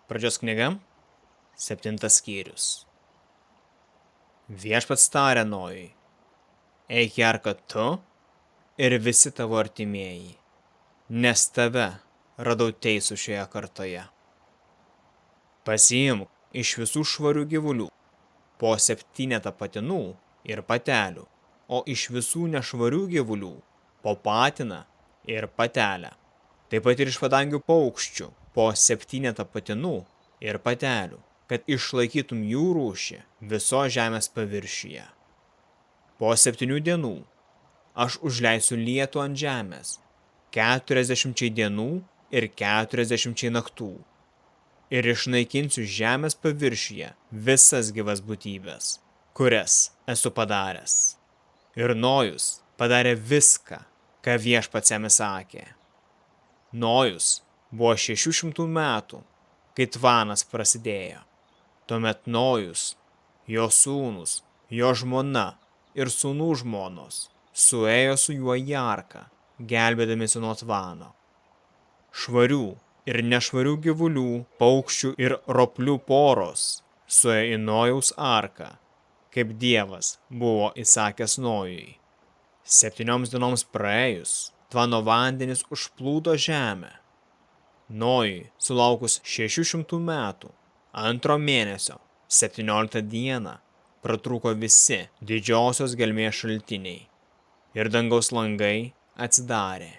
Pradžios knyga, 7 skyrius. Viešpats tarė Nojui, eik į arką tu ir visi tavo artimieji, nes tave radau teisų šioje kartoje. Pasiimk iš visų švarių gyvulių po 7 patinų ir patelių, o iš visų nešvarių gyvulių po patiną ir patelę. Taip pat ir iš padangių paukščių po 7 patinų ir patelių, kad išlaikytum jų rūšį viso žemės paviršiuje. Po 7 dienų aš užleisiu lietų ant žemės 40 dienų ir 40 naktų ir išnaikinsiu žemės paviršiuje visas gyvas būtybės, kurias esu padaręs. Ir Nojus padarė viską, ką Viešpats jam įsakė. Nojus buvo 600 metų, kai tvanas prasidėjo. Tuomet Nojus, jo sūnus, jo žmona ir sūnų žmonos suėjo su juo į arką, gelbėdamiesi nuo tvano. Švarių ir nešvarių gyvulių, paukščių ir roplių poros suėjo į Nojaus arką, kaip Dievas buvo įsakęs Nojui. 7 dienoms praėjus, tvano vandenys užplūdo žemę. Nojui sulaukus 600 metų, 2 mėnesio, 17 dieną, pratrūko visi didžiosios gelmės šaltiniai ir dangaus langai atsidarė.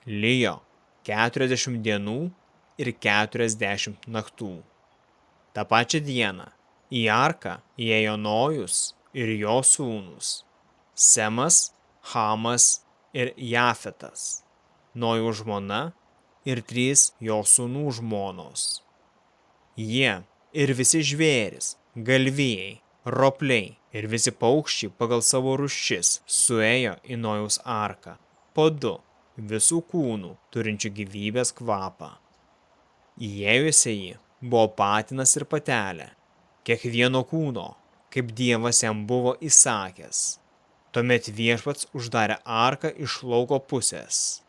Lijo 40 dienų ir 40 naktų. Ta pačia diena į arką įėjo Nojus ir jo sūnūs Semas, Hamas ir Jafetas, Nojaus žmona ir 3 jo sūnų žmonos. Jie ir visi žvėrys, galvijai, ropliai ir visi paukščiai pagal savo rūšis suėjo į Nojaus arką, po 2 visų kūnų turinčių gyvybės kvapą. Įėjusieji buvo patinas ir patelė, kiekvieno kūno, kaip Dievas jam buvo įsakęs. Tuomet Viešpats uždarė arką iš lauko pusės.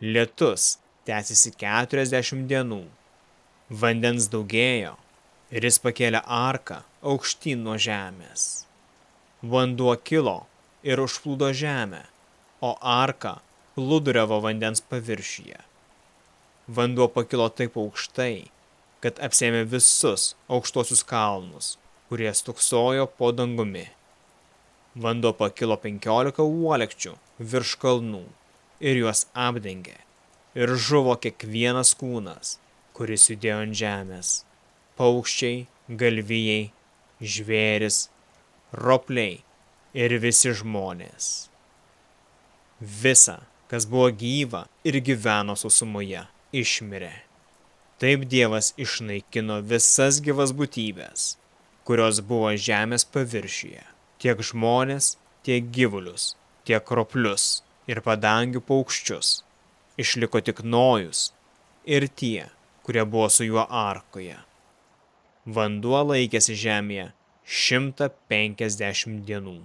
Lietus tęsėsi 40 dienų. Vandens daugėjo ir jis pakėlė arką aukštyn nuo žemės. Vanduo kilo ir užplūdo žemę, o arka plūduriavo vandens paviršiuje. Vanduo pakilo taip aukštai, kad apsėmė visus aukštuosius kalnus, kurie stūksojo po dangumi. Vanduo pakilo 15 uolekčių virš kalnų ir juos apdengė, ir žuvo kiekvienas kūnas, kuris judėjo ant žemės, paukščiai, galvijai, žvėris, ropliai ir visi žmonės. Visa, kas buvo gyva ir gyveno sausumoje, išmirė. Taip Dievas išnaikino visas gyvas būtybės, kurios buvo žemės paviršiuje. Tiek žmonės, tiek gyvulius, tiek roplius ir padangių paukščius. Išliko tik Nojus ir tie, kurie buvo su juo arkoje. Vanduo laikėsi žemėje 150 dienų.